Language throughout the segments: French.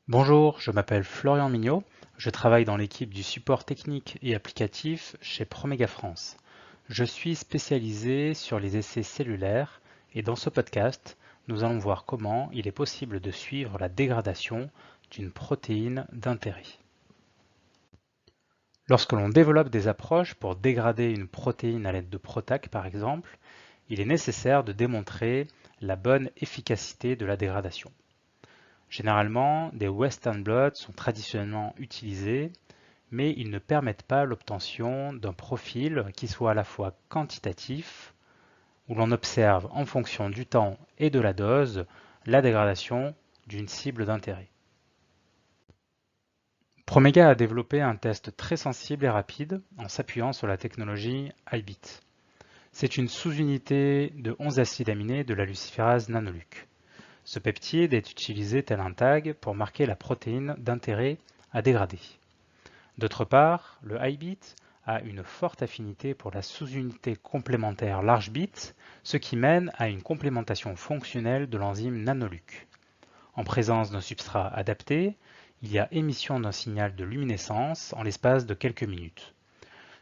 Bonjour, je m'appelle Florian Mignot, je travaille dans l'équipe du support technique et applicatif chez Promega France. Je suis spécialisé sur les essais cellulaires et dans ce podcast, nous allons voir comment il est possible de suivre la dégradation d'une protéine d'intérêt. Lorsque l'on développe des approches pour dégrader une protéine à l'aide de PROTAC par exemple, il est nécessaire de démontrer la bonne efficacité de la dégradation. Généralement, des Western blots sont traditionnellement utilisés, mais ils ne permettent pas l'obtention d'un profil qui soit à la fois quantitatif, où l'on observe en fonction du temps et de la dose la dégradation d'une cible d'intérêt. Promega a développé un test très sensible et rapide en s'appuyant sur la technologie iBit. C'est une sous-unité de 11 acides aminés de la luciférase nanoluc. Ce peptide est utilisé tel un tag pour marquer la protéine d'intérêt à dégrader. D'autre part, le iBit a une forte affinité pour la sous-unité complémentaire large-bit, ce qui mène à une complémentation fonctionnelle de l'enzyme nanoluc. En présence d'un substrat adapté, il y a émission d'un signal de luminescence en l'espace de quelques minutes.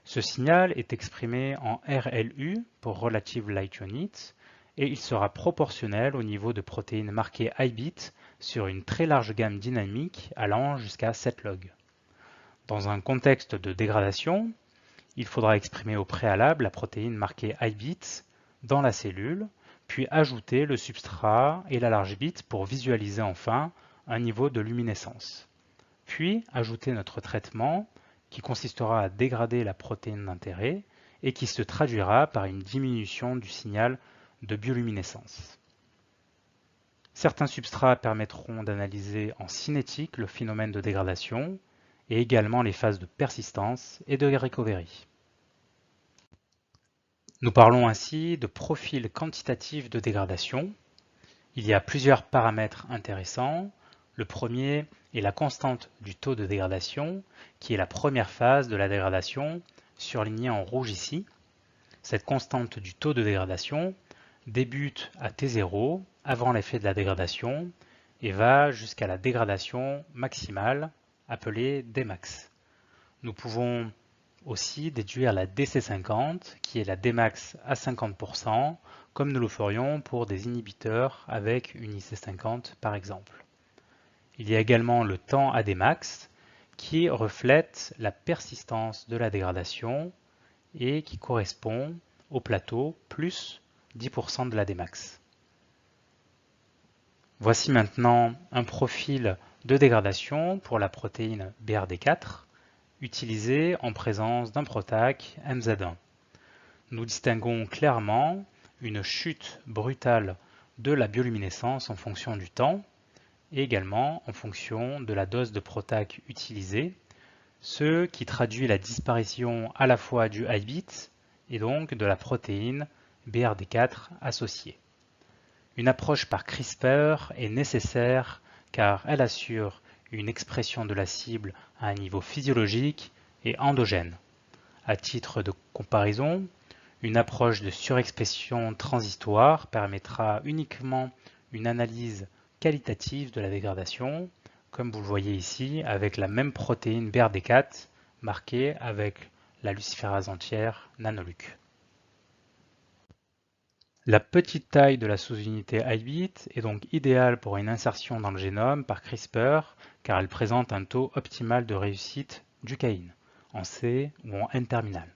Ce signal est exprimé en RLU pour Relative Light Unit et il sera proportionnel au niveau de protéines marquées iBit sur une très large gamme dynamique allant jusqu'à 7 log. Dans un contexte de dégradation, il faudra exprimer au préalable la protéine marquée iBit dans la cellule, puis ajouter le substrat et la large bit pour visualiser enfin un niveau de luminescence. Puis ajouter notre traitement qui consistera à dégrader la protéine d'intérêt et qui se traduira par une diminution du signal de bioluminescence. Certains substrats permettront d'analyser en cinétique le phénomène de dégradation et également les phases de persistance et de recovery. Nous parlons ainsi de profil quantitatif de dégradation. Il y a plusieurs paramètres intéressants. Le premier est la constante du taux de dégradation, qui est la première phase de la dégradation, surlignée en rouge ici. Cette constante du taux de dégradation débute à T0, avant l'effet de la dégradation, et va jusqu'à la dégradation maximale, appelée Dmax. Nous pouvons aussi déduire la DC50, qui est la Dmax à 50%, comme nous le ferions pour des inhibiteurs avec une IC50 par exemple. Il y a également le temps à Dmax, qui reflète la persistance de la dégradation et qui correspond au plateau plus 10% de la Dmax. Voici maintenant un profil de dégradation pour la protéine BRD4 utilisée en présence d'un PROTAC MZ1. Nous distinguons clairement une chute brutale de la bioluminescence en fonction du temps et également en fonction de la dose de PROTAC utilisée, ce qui traduit la disparition à la fois du iBit et donc de la protéine BRD4 associée. Une approche par CRISPR est nécessaire car elle assure une expression de la cible à un niveau physiologique et endogène. À titre de comparaison, une approche de surexpression transitoire permettra uniquement une analyse qualitative de la dégradation, comme vous le voyez ici avec la même protéine BRD4 marquée avec la luciférase entière nanoluc. La petite taille de la sous-unité iBit est donc idéale pour une insertion dans le génome par CRISPR car elle présente un taux optimal de réussite du caïn, en C ou en N-terminal.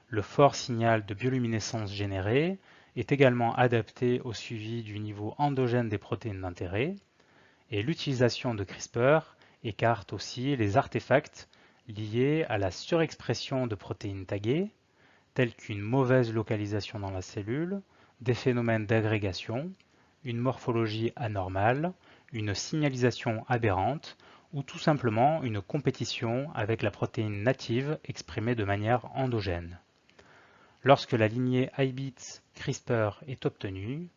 Le fort signal de bioluminescence généré est également adapté au suivi du niveau endogène des protéines d'intérêt et l'utilisation de CRISPR écarte aussi les artefacts liés à la surexpression de protéines taguées telles qu'une mauvaise localisation dans la cellule, des phénomènes d'agrégation, une morphologie anormale, une signalisation aberrante ou tout simplement une compétition avec la protéine native exprimée de manière endogène. Lorsque la lignée iBit CRISPR est obtenue,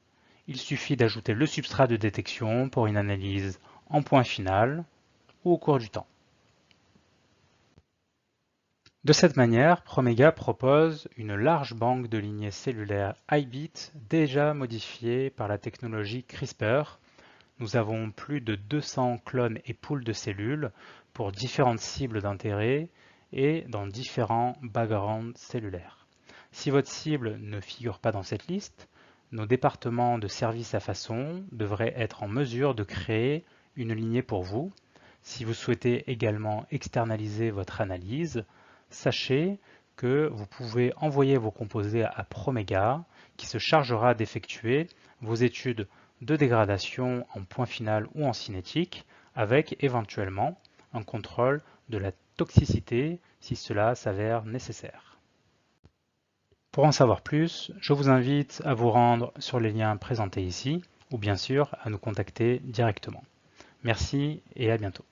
il suffit d'ajouter le substrat de détection pour une analyse en point final ou au cours du temps. De cette manière, Promega propose une large banque de lignées cellulaires iBit déjà modifiées par la technologie CRISPR. Nous avons plus de 200 clones et poules de cellules pour différentes cibles d'intérêt et dans différents backgrounds cellulaires. Si votre cible ne figure pas dans cette liste, nos départements de service à façon devraient être en mesure de créer une lignée pour vous. Si vous souhaitez également externaliser votre analyse, sachez que vous pouvez envoyer vos composés à Promega qui se chargera d'effectuer vos études de dégradation en point final ou en cinétique avec éventuellement un contrôle de la toxicité si cela s'avère nécessaire. Pour en savoir plus, je vous invite à vous rendre sur les liens présentés ici ou bien sûr à nous contacter directement. Merci et à bientôt.